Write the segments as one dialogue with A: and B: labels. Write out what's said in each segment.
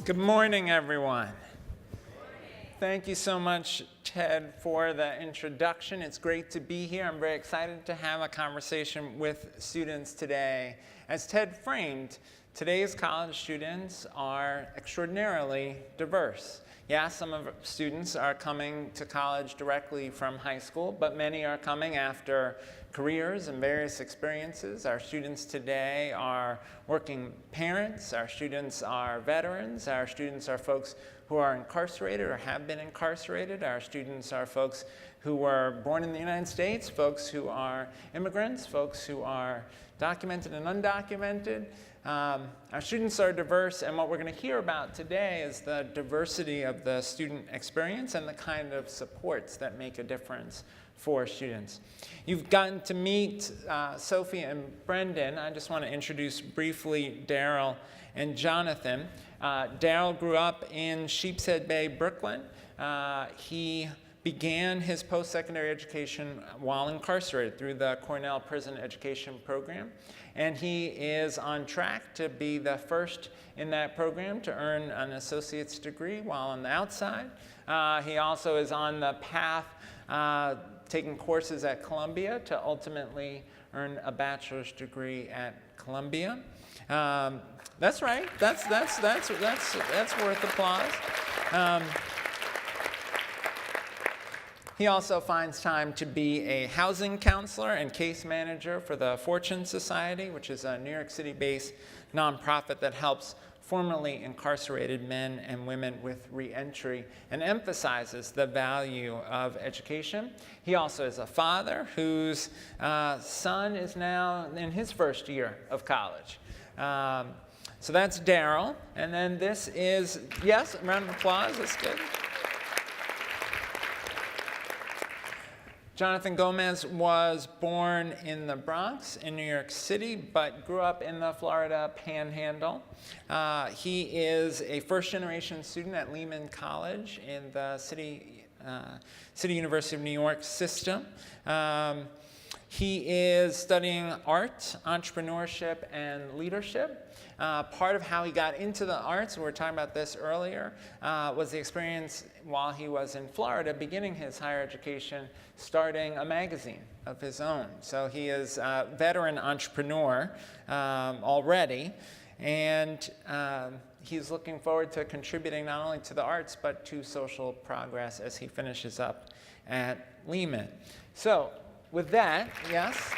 A: Good morning, everyone. Thank you so much, Ted, for the introduction. It's great to be here. I'm very excited to have a conversation with students today. As Ted framed, today's college students are extraordinarily diverse. Yeah, some of our students are coming to college directly from high school, but many are coming after careers and various experiences. Our students today are working parents, our students are veterans, our students are folks who are incarcerated or have been incarcerated, our students are folks who were born in the United States, folks who are immigrants, folks who are documented and undocumented. Our students are diverse, and what we're going to hear about today is the diversity of the student experience and the kind of supports that make a difference for students. You've gotten to meet Sophie and Brendan. I just want to introduce briefly Daryl and Jonathan. Daryl grew up in Sheepshead Bay, Brooklyn. He began his post-secondary education while incarcerated through the Cornell Prison Education Program. And he is on track to be the first in that program to earn an associate's degree while on the outside. He also is on the path taking courses at Columbia to ultimately earn a bachelor's degree at Columbia. That's right. That's worth applause. He also finds time to be a housing counselor and case manager for the Fortune Society, which is a New York City-based nonprofit that helps formerly incarcerated men and women with reentry and emphasizes the value of education. He also is a father whose son is now in his first year of college. So that's Daryl. And then this is, yes, a round of applause, that's good. Jonathan Gomez was born in the Bronx in New York City, but grew up in the Florida Panhandle. He is a first-generation student at Lehman College in the City University of New York system. He is studying art, entrepreneurship, and leadership. Part of how he got into the arts, we were talking about this earlier, was the experience while he was in Florida, beginning his higher education, starting a magazine of his own. So he is a veteran entrepreneur already, and he's looking forward to contributing not only to the arts, but to social progress as he finishes up at Lehman. So with that, yes?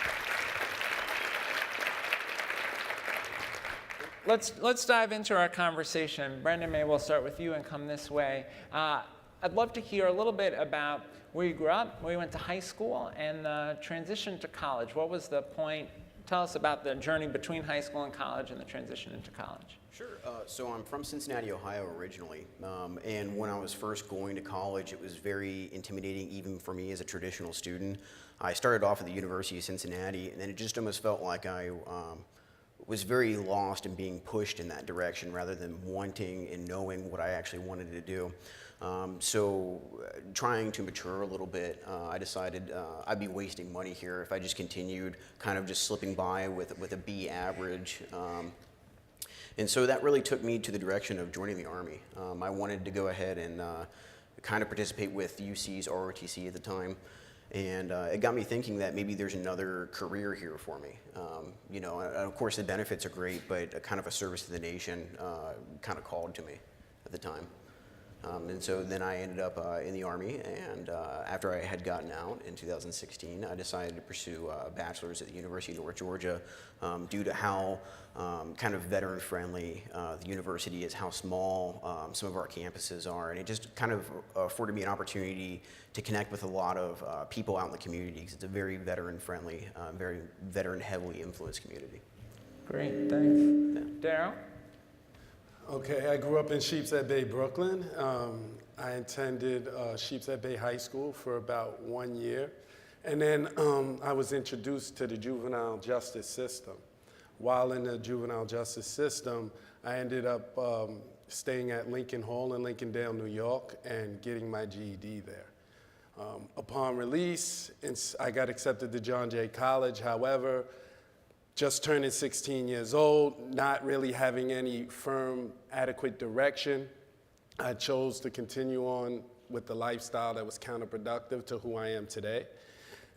A: Let's dive into our conversation. Brendan, maybe we'll start with you and come this way. I'd love to hear a little bit about where you grew up, where you went to high school, and the transition to college. What was the point? Tell us about the journey between high school and college and the transition into college.
B: Sure. So I'm from Cincinnati, Ohio originally. And when I was first going to college, it was very intimidating even for me as a traditional student. I started off at the University of Cincinnati, and then it just almost felt like I was very lost in being pushed in that direction rather than wanting and knowing what I actually wanted to do. So trying to mature a little bit, I decided I'd be wasting money here if I just continued kind of just slipping by with a B average. And so that really took me to the direction of joining the Army. I wanted to go ahead and kind of participate with UC's ROTC at the time. And it got me thinking that maybe there's another career here for me. You know, of course the benefits are great, but kind of a service to the nation kind of called to me at the time. And so then I ended up in the Army, and after I had gotten out in 2016, I decided to pursue a bachelor's at the University of North Georgia due to how kind of veteran-friendly the university is, how small some of our campuses are, and it just kind of afforded me an opportunity to connect with a lot of people out in the community, because it's a very veteran-friendly, very veteran-heavily influenced community.
A: Great, thanks. Daryl?
C: Okay, I grew up in Sheepshead Bay, Brooklyn. I attended Sheepshead Bay High School for about 1 year. And then I was introduced to the juvenile justice system. While in the juvenile justice system, I ended up staying at Lincoln Hall in Lincolndale, New York, and getting my GED there. Upon release, I got accepted to John Jay College. However, just turning 16 years old, not really having any firm, adequate direction. I chose to continue on with the lifestyle that was counterproductive to who I am today.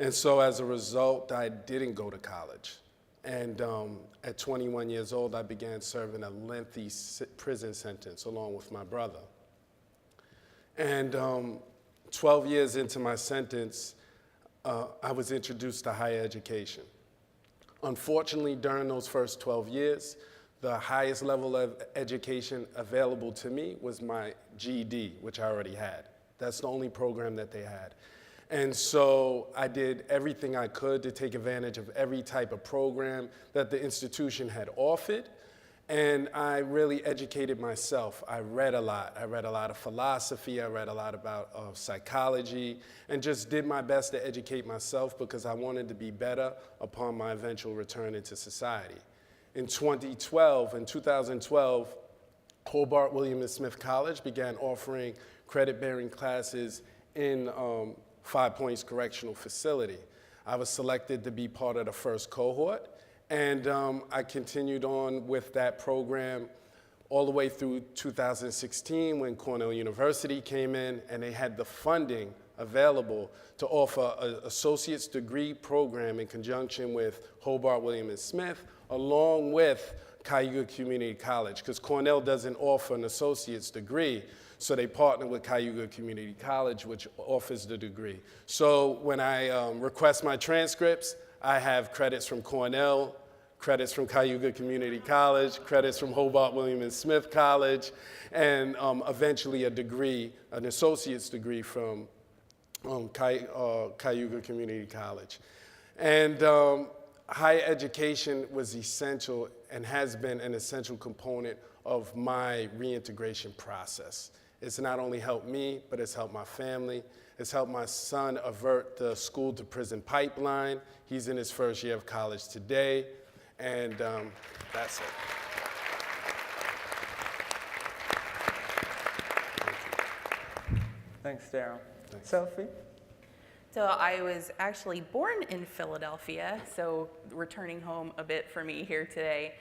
C: And so as a result, I didn't go to college. And at 21 years old, I began serving a lengthy prison sentence along with my brother. And 12 years into my sentence, I was introduced to higher education. Unfortunately, during those first 12 years, the highest level of education available to me was my GED, which I already had. That's the only program that they had. And so I did everything I could to take advantage of every type of program that the institution had offered. And I really educated myself. I read a lot. I read a lot of philosophy. I read a lot about psychology, and just did my best to educate myself because I wanted to be better upon my eventual return into society. In 2012, Hobart William & Smith College began offering credit-bearing classes in 5 Points Correctional Facility. I was selected to be part of the first cohort, and I continued on with that program all the way through 2016 when Cornell University came in and they had the funding available to offer an associate's degree program in conjunction with Hobart William & Smith, along with Cayuga Community College, because Cornell doesn't offer an associate's degree, so they partner with Cayuga Community College, which offers the degree. So when I request my transcripts, I have credits from Cornell, credits from Cayuga Community College, credits from Hobart William & Smith College, and eventually a degree, an associate's degree from Cayuga Community College. And higher education was essential and has been an essential component of my reintegration process. It's not only helped me, but it's helped my family. It's helped my son avert the school-to-prison pipeline. He's in his first year of college today, and that's it.
A: Thanks, Daryl. Sophie?
D: So I was actually born in Philadelphia, so returning home a bit for me here today.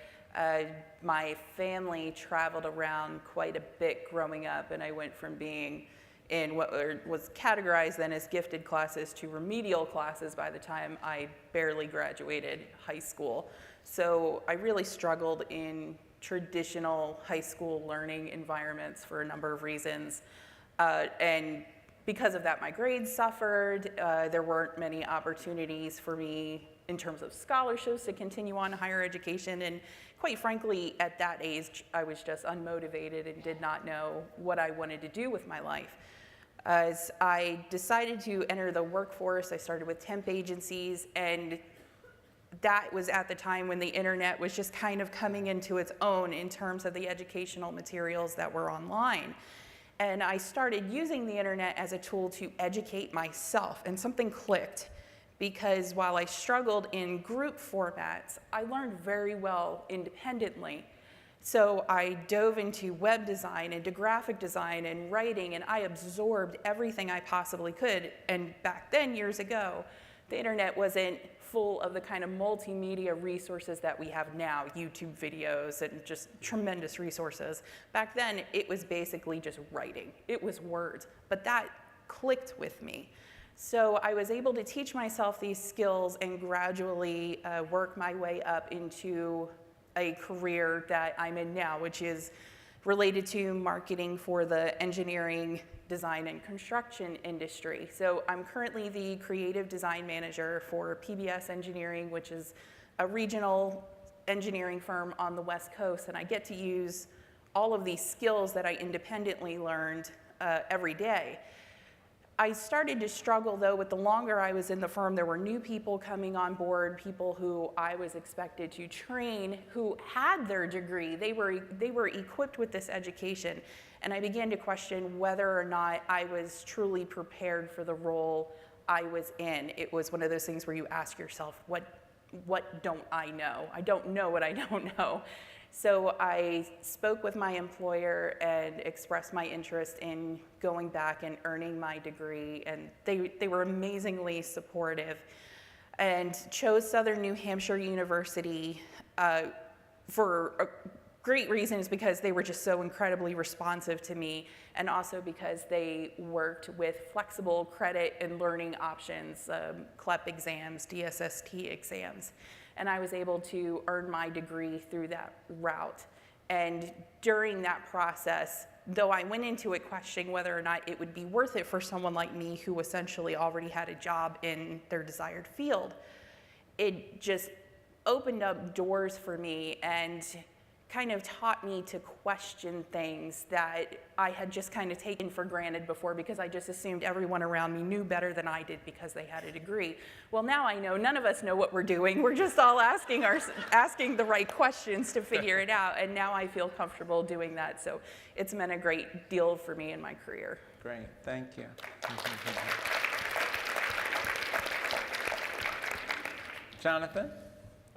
D: My family traveled around quite a bit growing up, and I went from being in what was categorized then as gifted classes to remedial classes by the time I barely graduated high school. So I really struggled in traditional high school learning environments for a number of reasons. And because of that, my grades suffered. There weren't many opportunities for me in terms of scholarships to continue on higher education. And quite frankly, at that age, I was just unmotivated and did not know what I wanted to do with my life. As I decided to enter the workforce, I started with temp agencies, and that was at the time when the internet was just kind of coming into its own in terms of the educational materials that were online. And I started using the internet as a tool to educate myself, and something clicked, because while I struggled in group formats, I learned very well independently. So I dove into web design, into graphic design and writing, and I absorbed everything I possibly could. And back then, years ago, the internet wasn't full of the kind of multimedia resources that we have now, YouTube videos and just tremendous resources. Back then, it was basically just writing. It was words, but that clicked with me. So I was able to teach myself these skills and gradually work my way up into a career that I'm in now, which is related to marketing for the engineering, design, and construction industry. So I'm currently the creative design manager for PBS Engineering, which is a regional engineering firm on the West Coast, and I get to use all of these skills that I independently learned every day. I started to struggle, though, with the longer I was in the firm. There were new people coming on board, people who I was expected to train, who had their degree. They were equipped with this education, and I began to question whether or not I was truly prepared for the role I was in. It was one of those things where you ask yourself, what don't I know? I don't know what I don't know. So I spoke with my employer and expressed my interest in going back and earning my degree, and they were amazingly supportive. and chose Southern New Hampshire University for a great reasons, because they were just so incredibly responsive to me, and also because they worked with flexible credit and learning options, CLEP exams, DSST exams, and I was able to earn my degree through that route. And during that process, though I went into it questioning whether or not it would be worth it for someone like me who essentially already had a job in their desired field, it just opened up doors for me and kind of taught me to question things that I had just kind of taken for granted before, because I just assumed everyone around me knew better than I did because they had a degree. Well, now I know none of us know what we're doing. We're just all asking the right questions to figure it out, and now I feel comfortable doing that. So it's been a great deal for me in my career.
A: Great, thank you. Jonathan?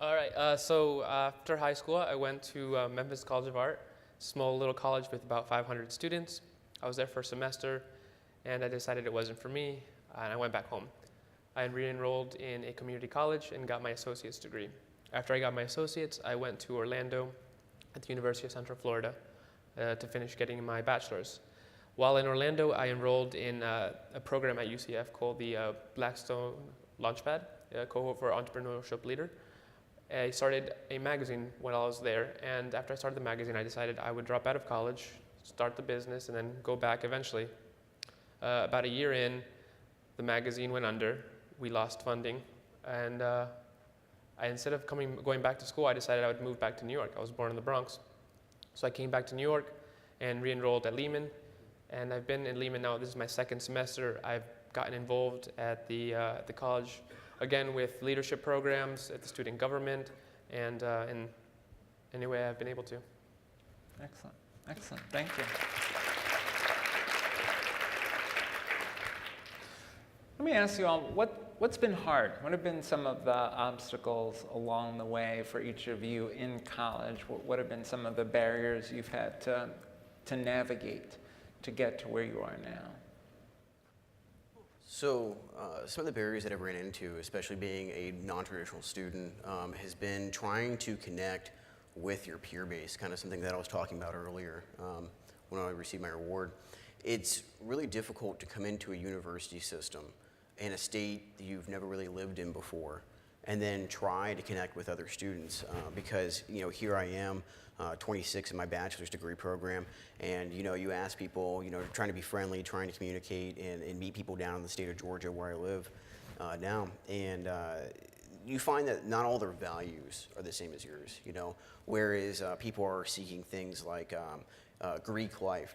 E: All right, so after high school, I went to Memphis College of Art, small little college with about 500 students. I was there for a semester, and I decided it wasn't for me, and I went back home. I re-enrolled in a community college and got my associate's degree. After I got my associate's, I went to Orlando at the University of Central Florida to finish getting my bachelor's. While in Orlando, I enrolled in a program at UCF called the Blackstone Launchpad, a cohort for entrepreneurship leader. I started a magazine when I was there, and after I started the magazine, I decided I would drop out of college, start the business, and then go back eventually. About a year in, the magazine went under. We lost funding, and instead of going back to school, I decided I would move back to New York. I was born in the Bronx. So I came back to New York and re-enrolled at Lehman, and I've been in Lehman now. This is my second semester. I've gotten involved at the college, again, with leadership programs, at the student government, and in any way I've been able to.
A: Excellent, excellent, thank you. Let me ask you all, what's been hard? What have been some of the obstacles along the way for each of you in college? What have been some of the barriers you've had to navigate to get to where you are now?
B: So some of the barriers that I've ran into, especially being a non-traditional student, has been trying to connect with your peer base, kind of something that I was talking about earlier when I received my award. It's really difficult to come into a university system in a state that you've never really lived in before, and then try to connect with other students because, here I am, 26 in my bachelor's degree program, and you ask people, trying to be friendly, trying to communicate and meet people down in the state of Georgia where I live now, and you find that not all their values are the same as yours, whereas people are seeking things like Greek life,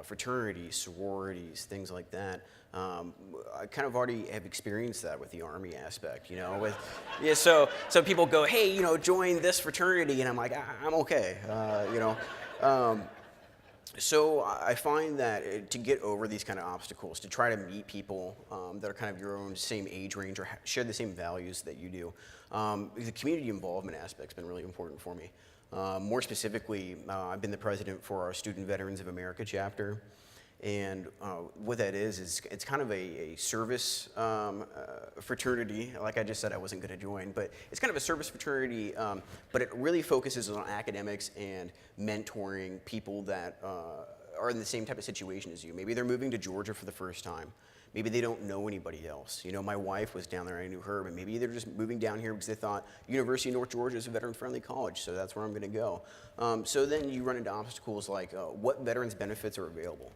B: fraternities, sororities, things like that. I kind of already have experienced that with the Army aspect, so people go, hey, join this fraternity, and I'm like, I'm okay, So I find that to get over these kind of obstacles, to try to meet people that are kind of your own same age range or share the same values that you do, the community involvement aspect's been really important for me. More specifically, I've been the president for our Student Veterans of America chapter. And what that is it's kind of a service fraternity. Like I just said, I wasn't going to join, but it's kind of a service fraternity, but it really focuses on academics and mentoring people that are in the same type of situation as you. Maybe they're moving to Georgia for the first time. Maybe they don't know anybody else. My wife was down there, I knew her, but maybe they're just moving down here because they thought University of North Georgia is a veteran-friendly college, so that's where I'm going to go. So then you run into obstacles like what veterans benefits are available?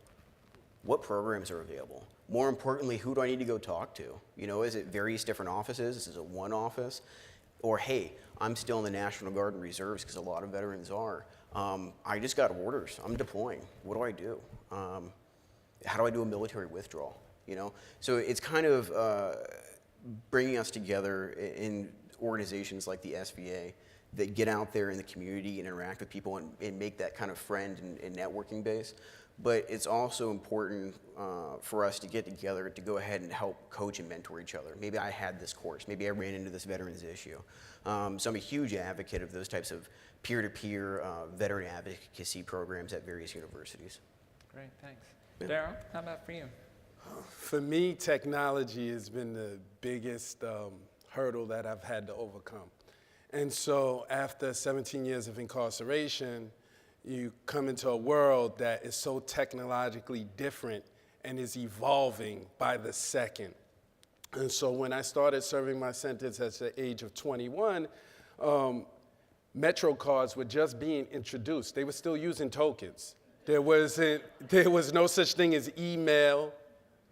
B: What programs are available? More importantly, who do I need to go talk to? Is it various different offices? Is it one office? Or, hey, I'm still in the National Guard and Reserves because a lot of veterans are. I just got orders. I'm deploying. What do I do? How do I do a military withdrawal? So it's kind of bringing us together in organizations like the SVA that get out there in the community and interact with people and make that kind of friend and networking base. But it's also important for us to get together to go ahead and help coach and mentor each other. Maybe I had this course. Maybe I ran into this veterans issue. So I'm a huge advocate of those types of peer-to-peer veteran advocacy programs at various universities.
A: Great, thanks. Daryl, how about for you?
C: For me, technology has been the biggest hurdle that I've had to overcome. And so after 17 years of incarceration, you come into a world that is so technologically different and is evolving by the second. And so when I started serving my sentence at the age of 21, Metro cards were just being introduced. They were still using tokens. There was no such thing as email,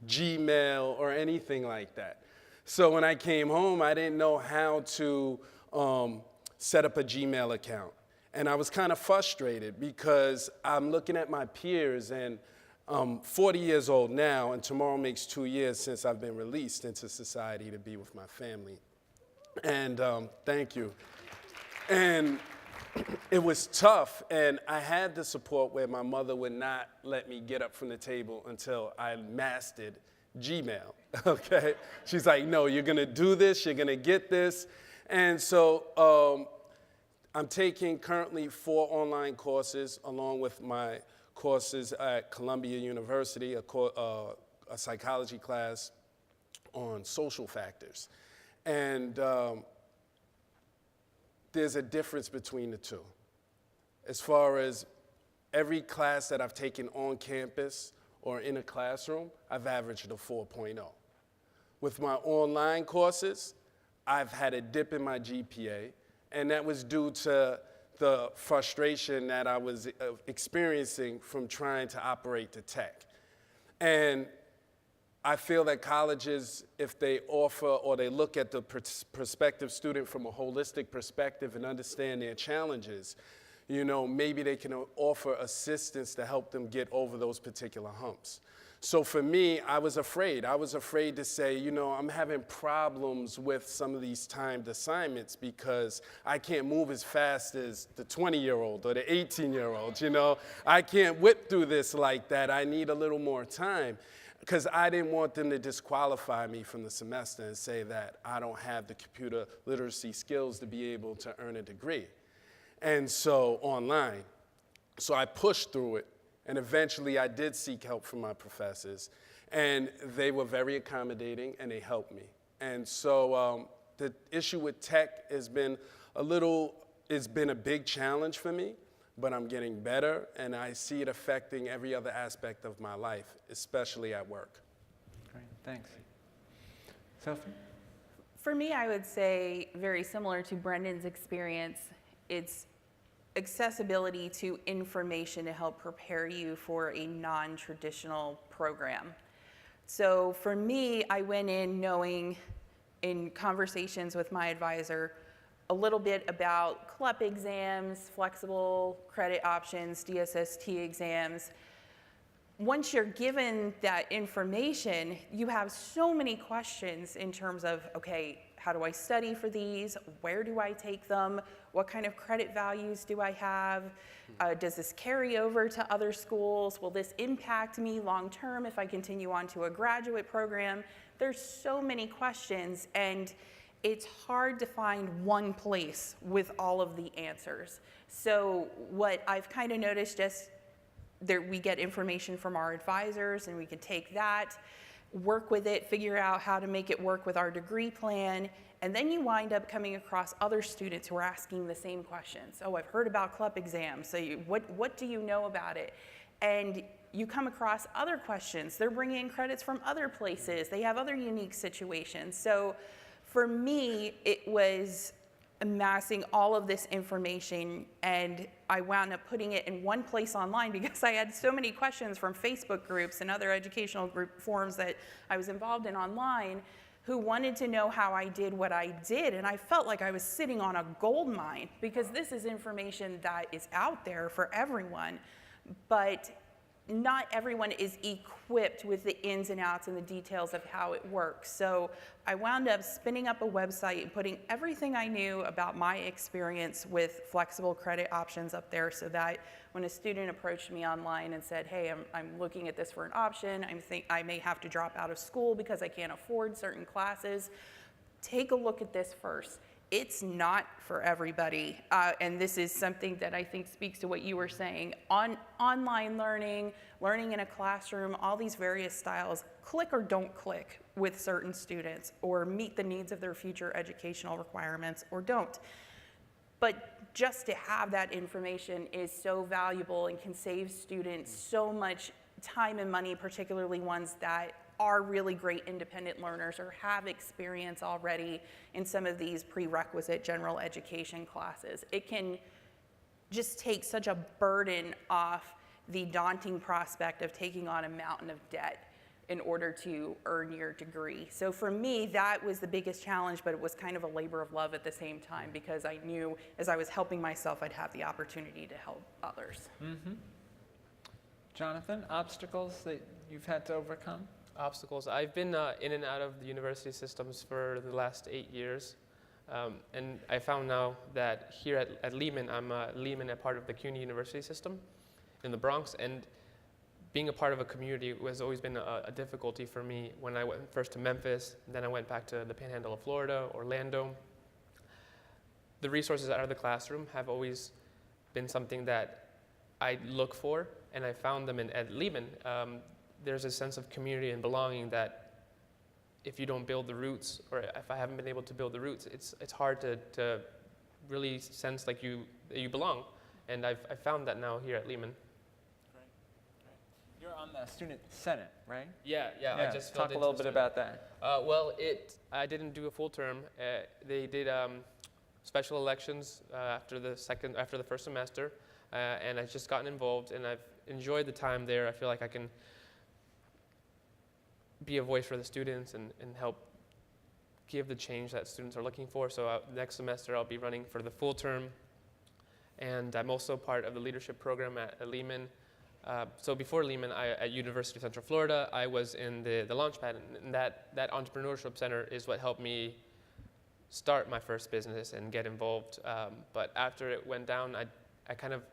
C: Gmail, or anything like that. So when I came home, I didn't know how to set up a Gmail account. And I was kind of frustrated because I'm looking at my peers, and I'm 40 years old now, and tomorrow makes 2 years since I've been released into society to be with my family. And thank you. And it was tough, and I had the support where my mother would not let me get up from the table until I mastered Gmail, okay? She's like, no, you're gonna do this, you're gonna get this. And so I'm taking currently 4 online courses along with my courses at Columbia University, a psychology class on social factors. And there's a difference between the two. As far as every class that I've taken on campus or in a classroom, I've averaged a 4.0. With my online courses, I've had a dip in my GPA, and that was due to the frustration that I was experiencing from trying to operate the tech. And I feel that colleges, if they offer or they look at the prospective student from a holistic perspective and understand their challenges, you know, maybe they can offer assistance to help them get over those particular humps. So for me, I was afraid. I was afraid to say, you know, I'm having problems with some of these timed assignments because I can't move as fast as the 20-year-old or the 18-year-old, you know. I can't whip through this like that. I need a little more time. Because I didn't want them to disqualify me from the semester and say that I don't have the computer literacy skills to be able to earn a degree. And so online. So I pushed through it, and eventually I did seek help from my professors, and they were very accommodating, and they helped me. And so the issue with tech has been it's been a big challenge for me, but I'm getting better, and I see it affecting every other aspect of my life, especially at work.
A: Great, thanks. Sophie?
D: For me, I would say very similar to Brendan's experience. It's accessibility to information to help prepare you for a non-traditional program. So for me, I went in knowing in conversations with my advisor a little bit about CLEP exams, flexible credit options, DSST exams. Once you're given that information, you have so many questions in terms of, okay, how do I study for these? Where do I take them? What kind of credit values do I have? Does this carry over to other schools? Will this impact me long term if I continue on to a graduate program? There's so many questions, and it's hard to find one place with all of the answers. So what I've kind of noticed, just there, we get information from our advisors, and we can take that, work with it, figure out how to make it work with our degree plan, and then you wind up coming across other students who are asking the same questions. Oh, I've heard about CLEP exams, so what do you know about it? And you come across other questions. They're bringing in credits from other places. They have other unique situations. So for me, it was amassing all of this information, and I wound up putting it in one place online because I had so many questions from Facebook groups and other educational group forums that I was involved in online who wanted to know how I did what I did, and I felt like I was sitting on a gold mine because this is information that is out there for everyone, but not everyone is equipped with the ins and outs and the details of how it works. So I wound up spinning up a website and putting everything I knew about my experience with flexible credit options up there so that when a student approached me online and said, hey, I'm looking at this for an option, I may have to drop out of school because I can't afford certain classes, take a look at this first. it's not for everybody. And this is something that I think speaks to what you were saying. Online learning, learning in a classroom, all these various styles, click or don't click with certain students, or meet the needs of their future educational requirements or don't. But just to have that information is so valuable and can save students so much time and money, particularly ones that are really great independent learners or have experience already in some of these prerequisite general education classes. It can just take such a burden off the daunting prospect of taking on a mountain of debt in order to earn your degree. So for me, that was the biggest challenge, but it was kind of a labor of love at the same time, because I knew as I was helping myself, I'd have the opportunity to help others.
A: Jonathan, obstacles that you've had to overcome?
E: Obstacles. I've been in and out of the university systems for the last 8 years. And I found now that here at Lehman, I'm a part of the CUNY University system in the Bronx. And being a part of a community has always been a difficulty for me. When I went first to Memphis, then I went back to the Panhandle of Florida, Orlando. The resources out of the classroom have always been something that I look for, and I found them at Lehman. There's a sense of community and belonging that if you don't build the roots, or if I haven't been able to build the roots, it's hard to really sense like you belong. And I've found that now here at Lehman.
A: You're on the student senate, right?
E: Yeah. I just
A: talk a little bit about that.
E: Well, I didn't do a full term. They did special elections after the first semester, and I've just gotten involved, and I've enjoyed the time there. I feel like I can be a voice for the students and help give the change that students are looking for. So next semester I'll be running for the full term, and I'm also part of the leadership program at Lehman. So before Lehman, at University of Central Florida, I was in the Launchpad, and that entrepreneurship center is what helped me start my first business and get involved. But after it went down, I kind of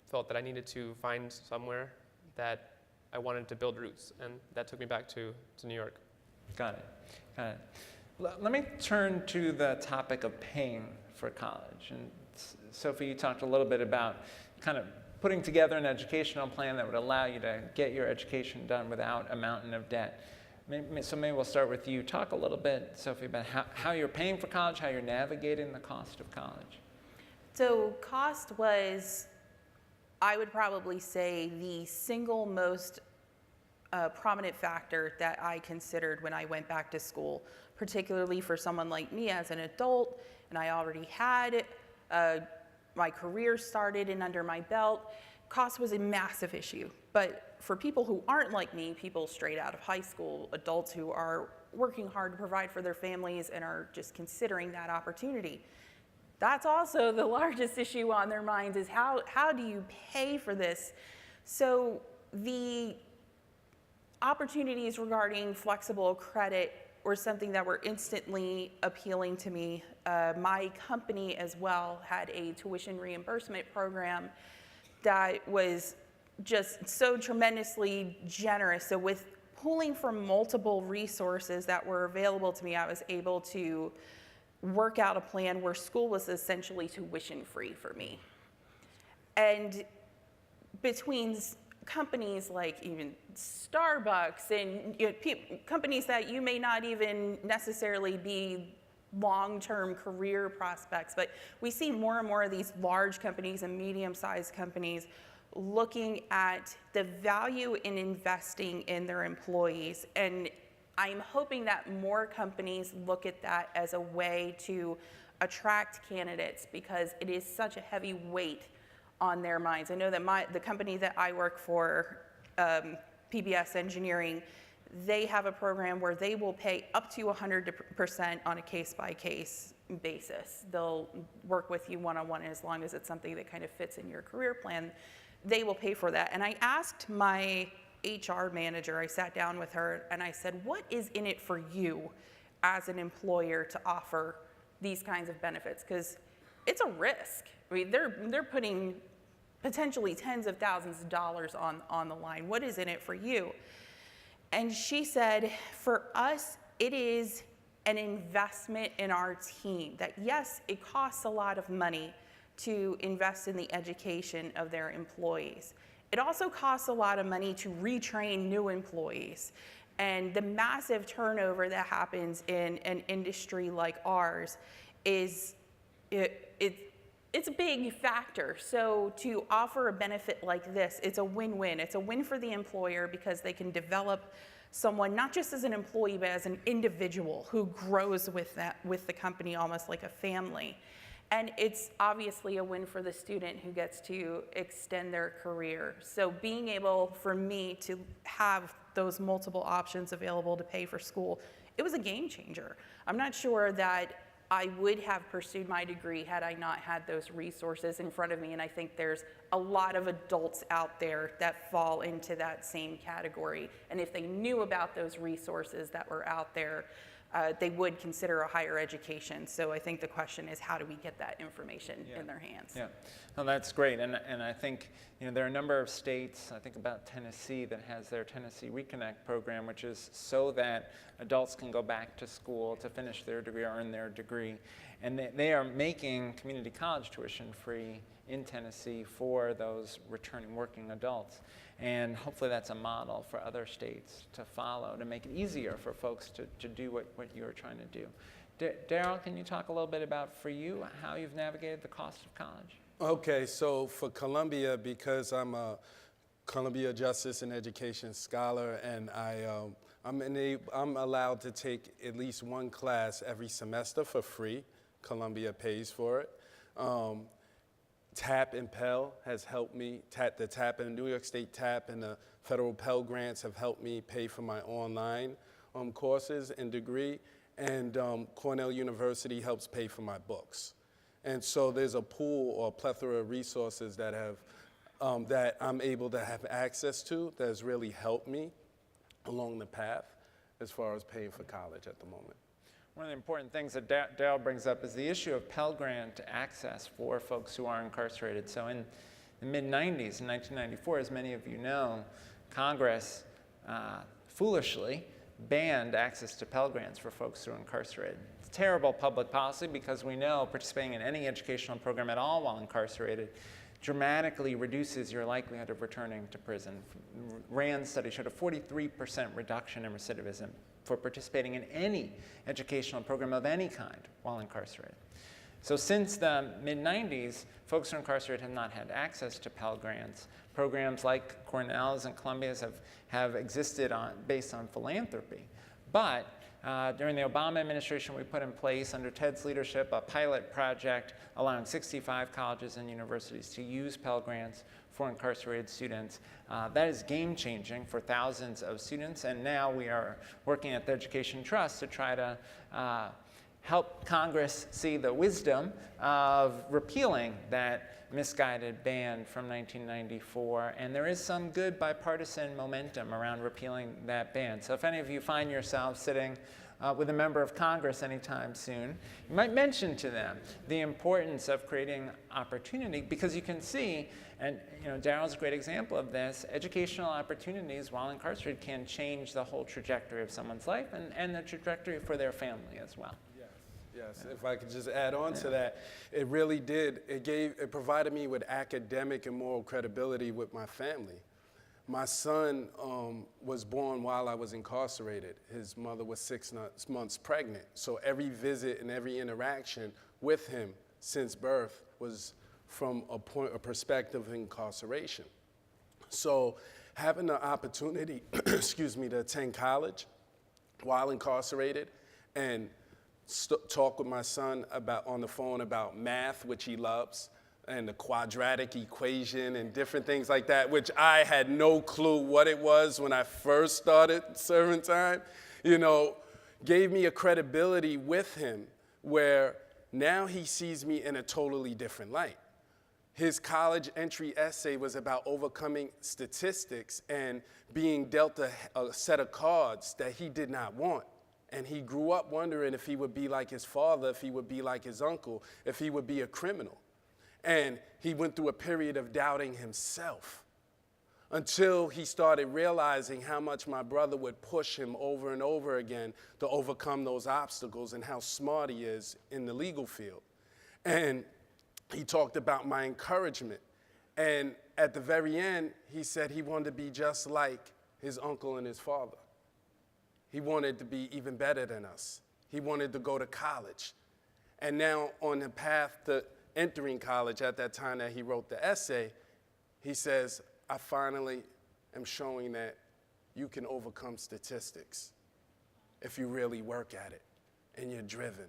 E: felt that I needed to find somewhere that I wanted to build roots, and that took me back to New York.
A: Got it. Let me turn to the topic of paying for college. And Sophie, you talked a little bit about kind of putting together an educational plan that would allow you to get your education done without a mountain of debt. So maybe we'll start with you. Talk a little bit, Sophie, about how you're paying for college, how you're navigating the cost of college.
D: So cost was, I would probably say, the single most prominent factor that I considered when I went back to school, particularly for someone like me as an adult, and I already had my career started and under my belt. Cost was a massive issue. But for people who aren't like me, people straight out of high school, adults who are working hard to provide for their families and are just considering that opportunity, that's also the largest issue on their minds, is how do you pay for this? So the opportunities regarding flexible credit were something that were instantly appealing to me. My company as well had a tuition reimbursement program that was just so tremendously generous. So with pulling from multiple resources that were available to me, I was able to work out a plan where school was essentially tuition free for me. And between companies like even Starbucks and companies that you may not even necessarily be long-term career prospects, but we see more and more of these large companies and medium-sized companies looking at the value in investing in their employees. And I'm hoping that more companies look at that as a way to attract candidates, because it is such a heavy weight on their minds. I know that the company that I work for, PBS Engineering, they have a program where they will pay up to 100% on a case-by-case basis. They'll work with you one-on-one, as long as it's something that kind of fits in your career plan, they will pay for that. And I asked my HR manager, I sat down with her and I said, what is in it for you as an employer to offer these kinds of benefits? Because it's a risk. I mean, they're putting potentially tens of thousands of dollars on the line. What is in it for you? And she said, for us, it is an investment in our team. That yes, it costs a lot of money to invest in the education of their employees. It also costs a lot of money to retrain new employees. And the massive turnover that happens in an industry like ours is, it's a big factor. So to offer a benefit like this, it's a win-win. It's a win for the employer because they can develop someone not just as an employee, but as an individual who grows with the company almost like a family. And it's obviously a win for the student who gets to extend their career. So being able for me to have those multiple options available to pay for school, it was a game changer. I'm not sure that I would have pursued my degree had I not had those resources in front of me, and I think there's a lot of adults out there that fall into that same category. And if they knew about those resources that were out there, they would consider a higher education. So I think the question is, how do we get that information in their hands?
A: Yeah, well, that's great, and I think there are a number of states. I think about Tennessee that has their Tennessee Reconnect program, which is so that adults can go back to school to finish their degree or earn their degree, and they are making community college tuition free in Tennessee for those returning working adults. And hopefully that's a model for other states to follow to make it easier for folks to do what you're trying to do. Daryl, can you talk a little bit about, for you, how you've navigated the cost of college?
C: Okay, so for Columbia, because I'm a Columbia Justice and Education Scholar, and I'm allowed to take at least one class every semester for free. Columbia pays for it. TAP and Pell has helped me. The TAP and New York State TAP and the federal Pell grants have helped me pay for my online courses and degree. And Cornell University helps pay for my books. And so there's a pool or a plethora of resources that that I'm able to have access to that has really helped me along the path as far as paying for college at the moment.
A: One of the important things that Daryl brings up is the issue of Pell Grant access for folks who are incarcerated. So in the mid-90s, in 1994, as many of you know, Congress foolishly banned access to Pell Grants for folks who are incarcerated. It's terrible public policy because we know participating in any educational program at all while incarcerated dramatically reduces your likelihood of returning to prison. Rand's study showed a 43% reduction in recidivism for participating in any educational program of any kind while incarcerated. So since the mid-90s, folks who are incarcerated have not had access to Pell Grants. Programs like Cornell's and Columbia's have existed based on philanthropy. But during the Obama administration, we put in place, under Ted's leadership, a pilot project allowing 65 colleges and universities to use Pell Grants for incarcerated students. That is game-changing for thousands of students, and now we are working at the Education Trust to try to help Congress see the wisdom of repealing that misguided ban from 1994, and there is some good bipartisan momentum around repealing that ban. So if any of you find yourselves sitting with a member of Congress anytime soon, you might mention to them the importance of creating opportunity, because you can see, and Daryl's a great example of this, educational opportunities while incarcerated can change the whole trajectory of someone's life and the trajectory for their family as well.
C: Yes, if I could just add on to that, it really did. It provided me with academic and moral credibility with my family. My son was born while I was incarcerated. His mother was 6 months pregnant. So every visit and every interaction with him since birth was from a perspective of incarceration. So having the opportunity, to attend college while incarcerated and talk with my son on the phone about math, which he loves, and the quadratic equation and different things like that, which I had no clue what it was when I first started serving time, gave me a credibility with him where now he sees me in a totally different light. His college entry essay was about overcoming statistics and being dealt a set of cards that he did not want. And he grew up wondering if he would be like his father, if he would be like his uncle, if he would be a criminal. And he went through a period of doubting himself. until he started realizing how much my brother would push him over and over again to overcome those obstacles and how smart he is in the legal field. And he talked about my encouragement. And at the very end, he said he wanted to be just like his uncle and his father. He wanted to be even better than us. He wanted to go to college. And now on the path to entering college, at that time that he wrote the essay, he says, I finally am showing that you can overcome statistics if you really work at it and you're driven.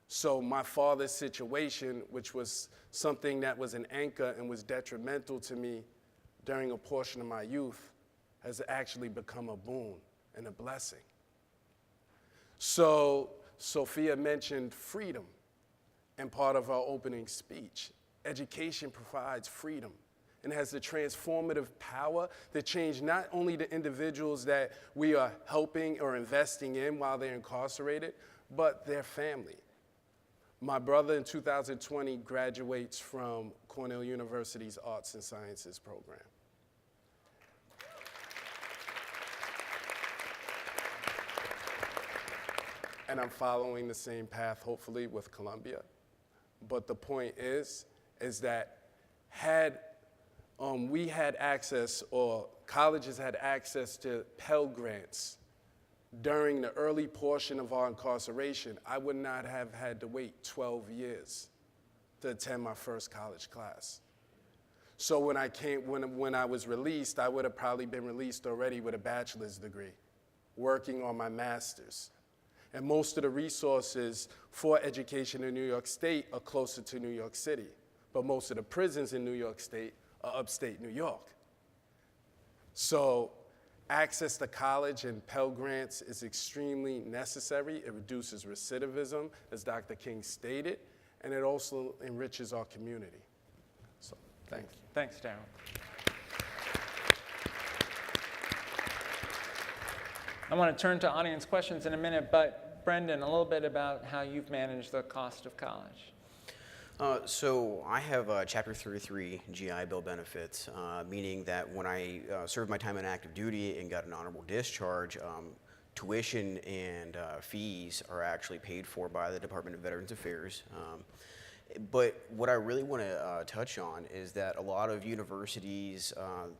C: So my father's situation, which was something that was an anchor and was detrimental to me during a portion of my youth, has actually become a boon and a blessing. So Sophia mentioned freedom in part of our opening speech. Education provides freedom and has the transformative power to change not only the individuals that we are helping or investing in while they're incarcerated, but their family. My brother in 2020 graduates from Cornell University's Arts and Sciences program. And I'm following the same path, hopefully, with Columbia. But the point is that had we had access, or colleges had access to Pell grants during the early portion of our incarceration, I would not have had to wait 12 years to attend my first college class. So when I was released, I would have probably been released already with a bachelor's degree, working on my master's. And most of the resources for education in New York State are closer to New York City. But most of the prisons in New York State are upstate New York. So access to college and Pell grants is extremely necessary. It reduces recidivism, as Dr. King stated, and it also enriches our community. So thanks.
A: Thanks, Darryl. I want to turn to audience questions in a minute, but Brendan, a little bit about how you've managed the cost of college.
B: So I have Chapter 33 GI Bill benefits, meaning that when I served my time in active duty and got an honorable discharge, tuition and fees are actually paid for by the Department of Veterans Affairs. But what I really want to touch on is that a lot of universities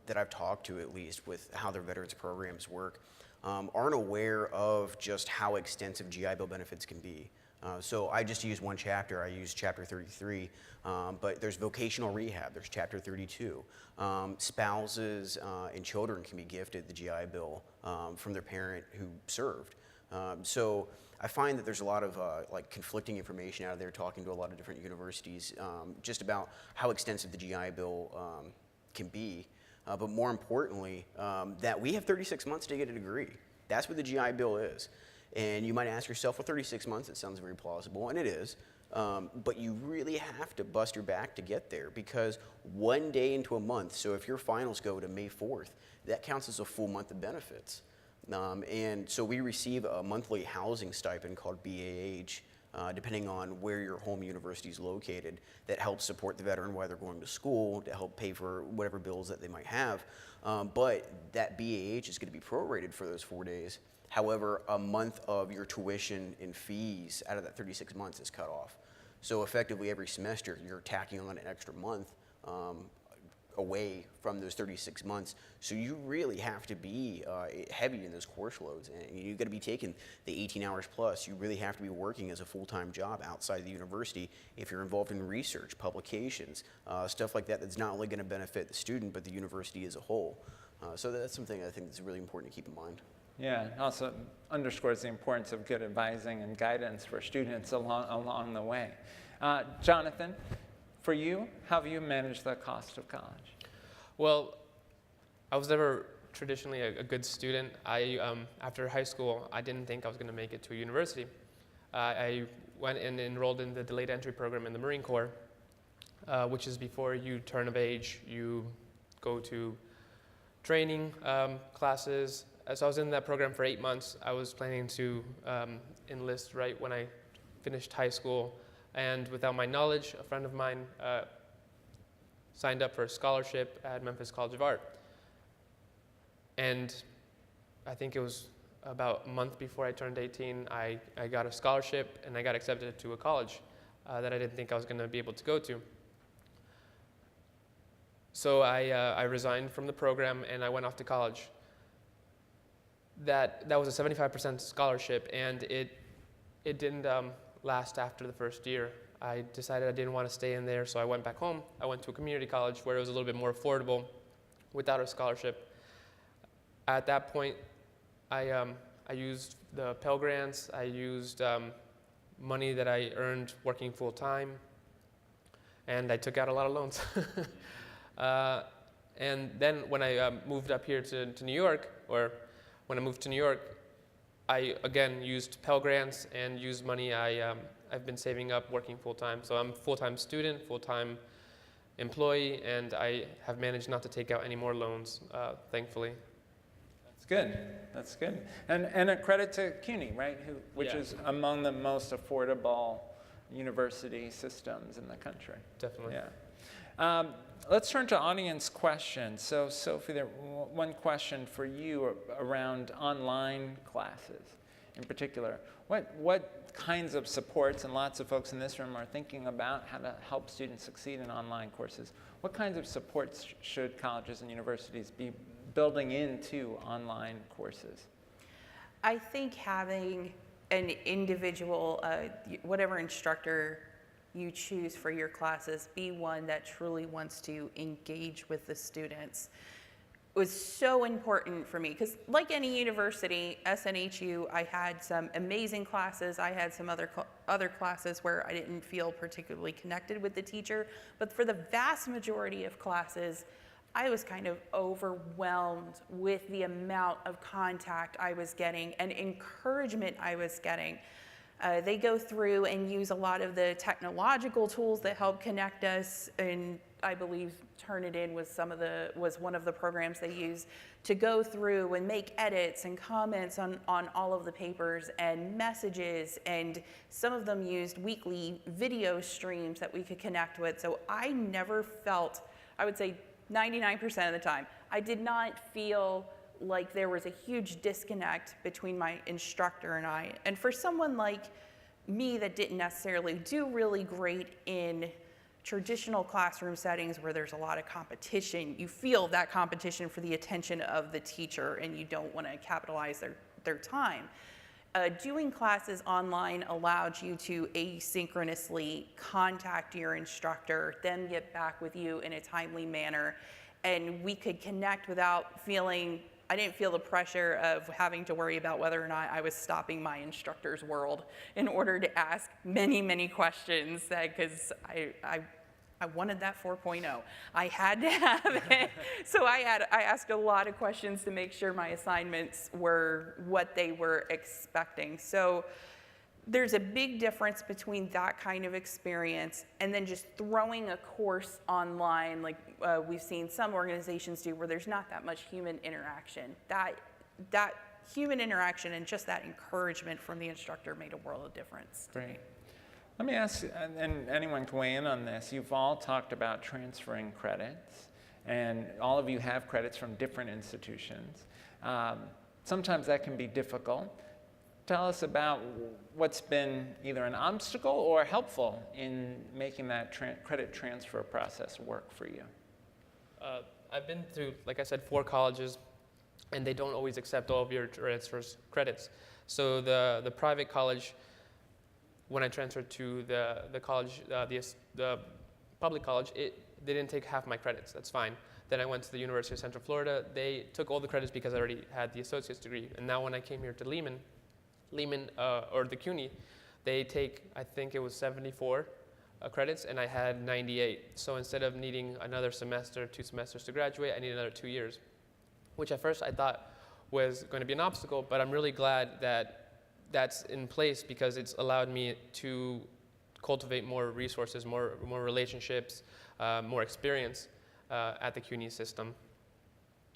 B: that I've talked to, at least with how their veterans programs work, aren't aware of just how extensive GI Bill benefits can be. So I just use one chapter. I use Chapter 33, but there's vocational rehab. There's Chapter 32. Spouses and children can be gifted the GI Bill from their parent who served. So I find that there's a lot of like conflicting information out there, talking to a lot of different universities just about how extensive the GI Bill can be. But more importantly, that we have 36 months to get a degree. That's what the GI Bill is. And you might ask yourself, well, 36 months, it sounds very plausible, and it is. But you really have to bust your back to get there, because one day into a month, so if your finals go to May 4th, that counts as a full month of benefits. And so we receive a monthly housing stipend called BAH, depending on where your home university is located, that helps support the veteran while they're going to school, to help pay for whatever bills that they might have. But that BAH is going to be prorated for those 4 days. However, a month of your tuition and fees out of that 36 months is cut off. So effectively every semester you're tacking on an extra month away from those 36 months. So you really have to be heavy in those course loads, and you've got to be taking the 18 hours plus. You really have to be working as a full-time job outside the university if you're involved in research, publications, stuff like that that's not only going to benefit the student but the university as a whole. So that's something I think that's really important to keep in mind.
A: Yeah, it also underscores the importance of good advising and guidance for students along the way. Jonathan, for you, how have you managed the cost of college?
E: Well, I was never traditionally a good student. After high school, I didn't think I was going to make it to a university. I went and enrolled in the delayed entry program in the Marine Corps, which is before you turn of age, you go to training classes. So I was in that program for 8 months. I was planning to enlist right when I finished high school. And without my knowledge, a friend of mine signed up for a scholarship at Memphis College of Art. And I think it was about a month before I turned 18, I got a scholarship and I got accepted to a college that I didn't think I was going to be able to go to. So I resigned from the program and I went off to college. That was a 75% scholarship, and it didn't last after the first year. I decided I didn't want to stay in there, so I went back home. I went to a community college where it was a little bit more affordable without a scholarship. At that point, I used the Pell grants. I used money that I earned working full time, and I took out a lot of loans. And then when I moved up here to New York, or when I moved to New York, I again used Pell grants and used money I've been saving up working full time. So I'm a full-time student, full-time employee, and I have managed not to take out any more loans, thankfully.
A: That's good. That's good. And a credit to CUNY, right? Which is among the most affordable university systems in the country.
E: Definitely.
A: Yeah. Let's turn to audience questions. So, Sophie, there one question for you around online classes in particular. What kinds of supports, and lots of folks in this room are thinking about how to help students succeed in online courses. What kinds of supports should colleges and universities be building into online courses?
D: I think having an individual, whatever instructor you choose for your classes, be one that truly wants to engage with the students. It was so important for me because, like any university, SNHU, I had some amazing classes. I had some other classes where I didn't feel particularly connected with the teacher, but for the vast majority of classes, I was kind of overwhelmed with the amount of contact I was getting and encouragement I was getting. They go through and use a lot of the technological tools that help connect us, and I believe Turnitin was one of the programs they use to go through and make edits and comments on all of the papers and messages, and some of them used weekly video streams that we could connect with. So I never felt, I would say 99% of the time, I did not feel like there was a huge disconnect between my instructor and I. And for someone like me that didn't necessarily do really great in traditional classroom settings where there's a lot of competition, you feel that competition for the attention of the teacher and you don't want to capitalize their time. Doing classes online allowed you to asynchronously contact your instructor, then get back with you in a timely manner, and we could connect without feeling, I didn't feel the pressure of having to worry about whether or not I was stopping my instructor's world in order to ask many, many questions, because I wanted that 4.0. I had to have it. So I asked a lot of questions to make sure my assignments were what they were expecting. So there's a big difference between that kind of experience and then just throwing a course online like we've seen some organizations do, where there's not that much human interaction. That human interaction and just that encouragement from the instructor made a world of difference.
A: Great. Let me ask, and anyone can weigh in on this, you've all talked about transferring credits, and all of you have credits from different institutions. Sometimes that can be difficult. Tell us about what's been either an obstacle or helpful in making that credit transfer process work for you.
E: I've been through, like I said, 4 colleges, and they don't always accept all of your transfers credits. So the private college, when I transferred to the college, the public college, they didn't take half my credits. That's fine. Then I went to the University of Central Florida. They took all the credits because I already had the associate's degree. And now when I came here to Lehman, or the CUNY, they take, I think it was 74 credits, and I had 98. So instead of needing another semester, 2 semesters to graduate, I need another 2 years, which at first I thought was going to be an obstacle, but I'm really glad that that's in place because it's allowed me to cultivate more resources, more relationships, more experience at the CUNY system.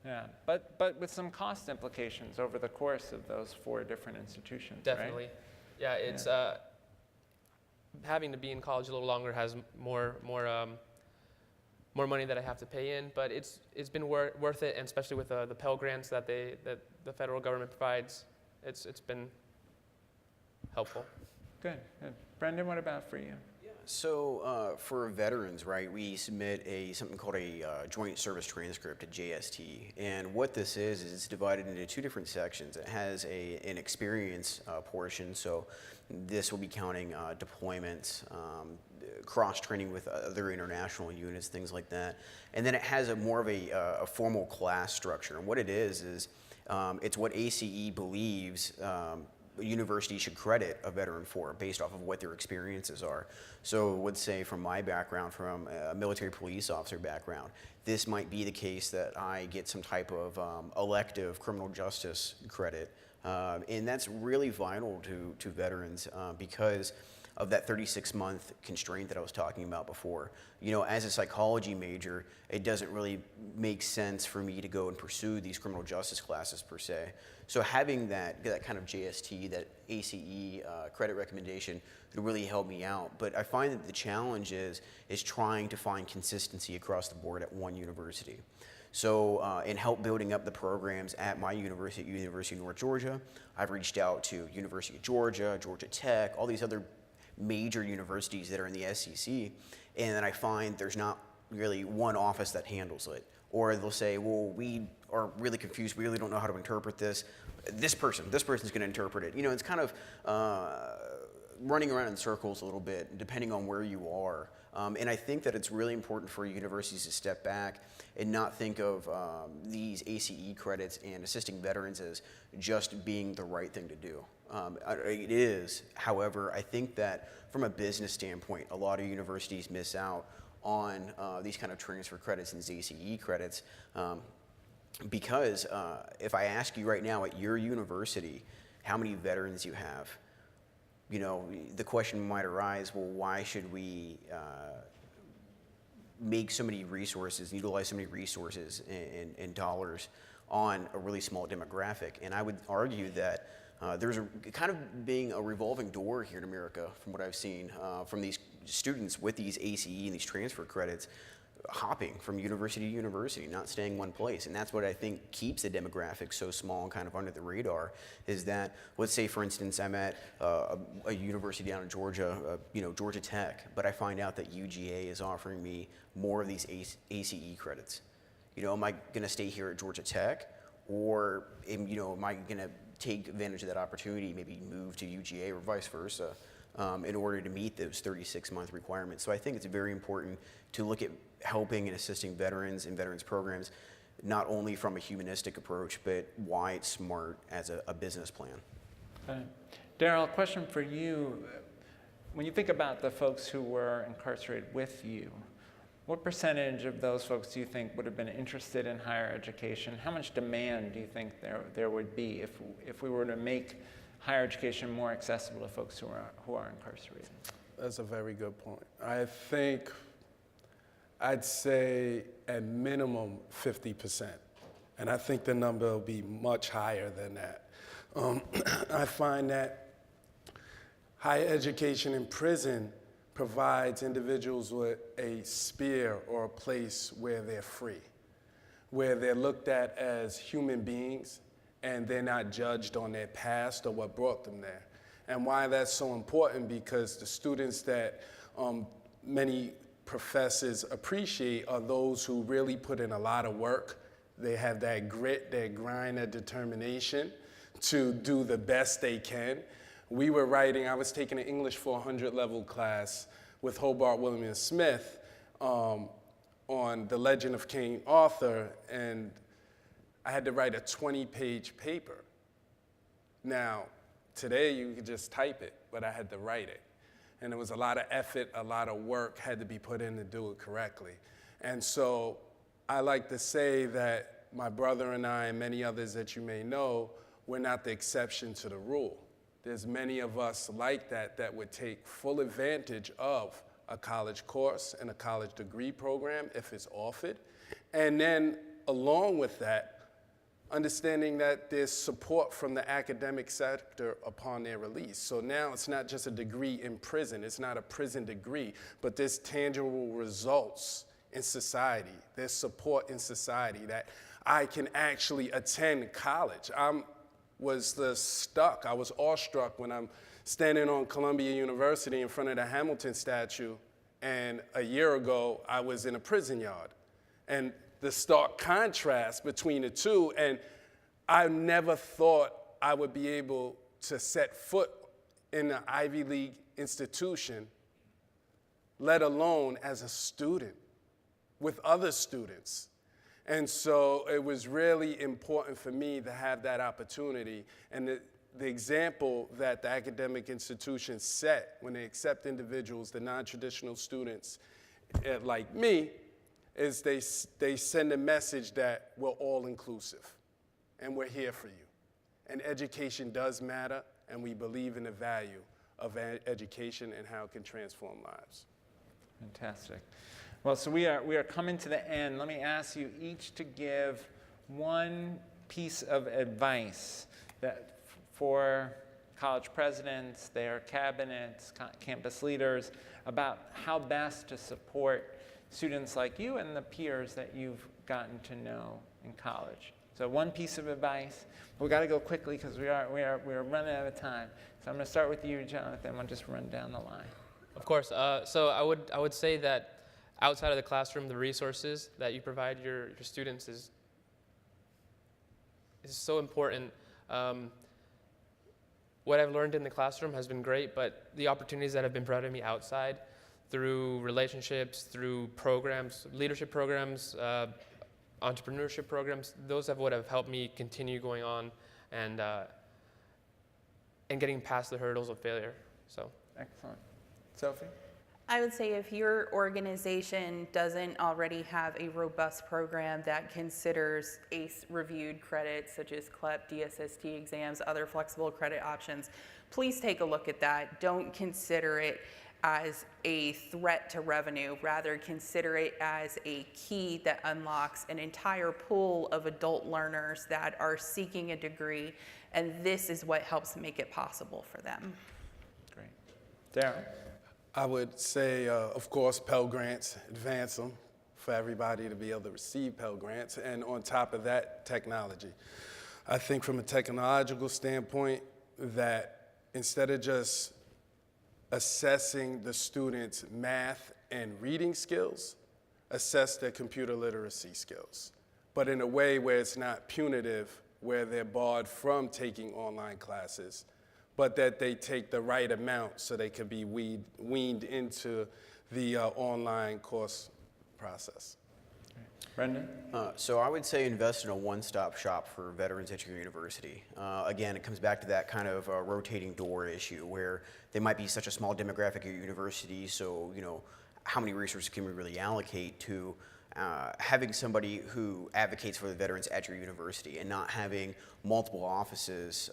A: Yeah, but with some cost implications over the course of those 4 different institutions,
E: Definitely.
A: Right?
E: Yeah, it's having to be in college a little longer has more more money that I have to pay in, but it's been worth it, and especially with the Pell grants that the federal government provides, it's been helpful.
A: Good, good. Brendan, what about for you?
B: So for veterans, right, we submit something called a joint service transcript, a JST. And what this is it's divided into two different sections. It has an experience portion, so this will be counting deployments, cross-training with other international units, things like that. And then it has more of a formal class structure. And what it is it's what ACE believes a university should credit a veteran for based off of what their experiences are. So I would say from my background, from a military police officer background, this might be the case that I get some type of elective criminal justice credit. And that's really vital to veterans because of that 36-month constraint that I was talking about before. You know, as a psychology major, it doesn't really make sense for me to go and pursue these criminal justice classes per se. So having that kind of JST, that ACE credit recommendation would really help me out. But I find that the challenge is trying to find consistency across the board at one university. So in help building up the programs at my university, University of North Georgia, I've reached out to University of Georgia, Georgia Tech, all these other major universities that are in the SEC, and then I find there's not really one office that handles it. Or they'll say, well, we are really confused, we really don't know how to interpret this. This person's going to interpret it. You know, it's kind of running around in circles a little bit, depending on where you are. And I think that it's really important for universities to step back and not think of these ACE credits and assisting veterans as just being the right thing to do. It is, however, I think that from a business standpoint, a lot of universities miss out on these kind of transfer credits and ACE credits because if I ask you right now at your university how many veterans you have, you know, the question might arise, well, why should we make so many resources, utilize so many resources and dollars on a really small demographic? And I would argue that there's a kind of being a revolving door here in America from what I've seen from these students with these ACE and these transfer credits hopping from university to university, not staying one place. And that's what I think keeps the demographic so small and kind of under the radar is that, let's say for instance, I'm at a university down in Georgia, Georgia Tech, but I find out that UGA is offering me more of these ACE credits. You know, am I gonna stay here at Georgia Tech or, am I gonna take advantage of that opportunity, maybe move to UGA or vice versa in order to meet those 36-month requirements. So I think it's very important to look at helping and assisting veterans and veterans programs, not only from a humanistic approach, but why it's smart as a business plan.
A: Daryl, question for you. When you think about the folks who were incarcerated with you, what percentage of those folks do you think would have been interested in higher education? How much demand do you think there would be if we were to make higher education more accessible to folks who are incarcerated?
C: That's a very good point. I think I'd say at minimum 50%. And I think the number will be much higher than that. I find that higher education in prison provides individuals with a sphere or a place where they're free, where they're looked at as human beings and they're not judged on their past or what brought them there. And why that's so important, because the students that many professors appreciate are those who really put in a lot of work. They have that grit, that grind, that determination to do the best they can. I was taking an English 400 level class with Hobart William Smith on the Legend of King Arthur, and I had to write a 20-page paper. Now, today you could just type it, but I had to write it. And there was a lot of effort, a lot of work had to be put in to do it correctly. And so I like to say that my brother and I and many others that you may know, we're not the exception to the rule. There's many of us like that would take full advantage of a college course and a college degree program if it's offered. And then along with that, understanding that there's support from the academic sector upon their release. So now it's not just a degree in prison, it's not a prison degree, but there's tangible results in society. There's support in society that I can actually attend college. I was awestruck when I'm standing on Columbia University in front of the Hamilton statue, and a year ago, I was in a prison yard. And the stark contrast between the two, and I never thought I would be able to set foot in an Ivy League institution, let alone as a student with other students. And so it was really important for me to have that opportunity. And the example that the academic institutions set when they accept individuals, the non-traditional students like me, is they send a message that we're all inclusive and we're here for you. And education does matter, and we believe in the value of education and how it can transform lives.
A: Fantastic. Well, so we are coming to the end. Let me ask you each to give one piece of advice that for college presidents, their cabinets, campus leaders, about how best to support students like you and the peers that you've gotten to know in college. So one piece of advice. We got to go quickly because we are running out of time. So I'm going to start with you, Jonathan. I'll just run down the line.
E: Of course. So I would say that outside of the classroom, the resources that you provide your students is so important. What I've learned in the classroom has been great, but the opportunities that have been provided to me outside through relationships, through programs, leadership programs, entrepreneurship programs, those are what have helped me continue going on and getting past the hurdles of failure. So.
A: Excellent. Sophie?
D: I would say if your organization doesn't already have a robust program that considers ACE reviewed credits such as CLEP, DSST exams, other flexible credit options, please take a look at that. Don't consider it as a threat to revenue. Rather, consider it as a key that unlocks an entire pool of adult learners that are seeking a degree, and this is what helps make it possible for them.
A: Great. Darren?
C: I would say, of course, Pell grants, advance them for everybody to be able to receive Pell grants. And on top of that, technology. I think from a technological standpoint that instead of just assessing the students' math and reading skills, assess their computer literacy skills, but in a way where it's not punitive, where they're barred from taking online classes, but that they take the right amount so they can be weaned into the online course process.
A: Brendan?
B: So I would say invest in a one-stop shop for veterans at your university. Again, it comes back to that kind of rotating door issue where they might be such a small demographic at your university, so how many resources can we really allocate to having somebody who advocates for the veterans at your university and not having multiple offices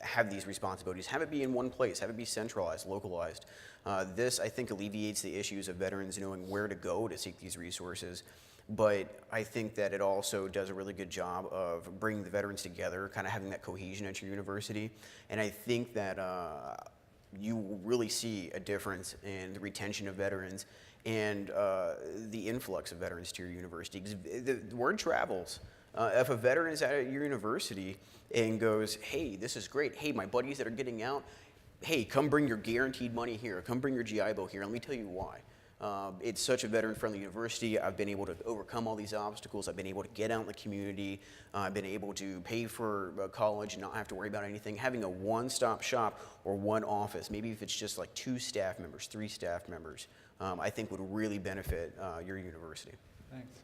B: have these responsibilities, have it be in one place, have it be centralized, localized. This, I think, alleviates the issues of veterans knowing where to go to seek these resources. But I think that it also does a really good job of bringing the veterans together, kind of having that cohesion at your university. And I think that you will really see a difference in the retention of veterans and the influx of veterans to your university. 'Cause the word travels. If a veteran is at your university and goes, hey, this is great. Hey, my buddies that are getting out, hey, come bring your guaranteed money here. Come bring your GI Bill here. Let me tell you why. It's such a veteran-friendly university. I've been able to overcome all these obstacles. I've been able to get out in the community. I've been able to pay for college and not have to worry about anything. Having a one-stop shop or one office, maybe if it's just like 2 staff members, 3 staff members, I think would really benefit your university.
A: Thanks.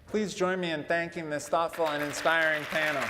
A: Please join me in thanking this thoughtful and inspiring panel.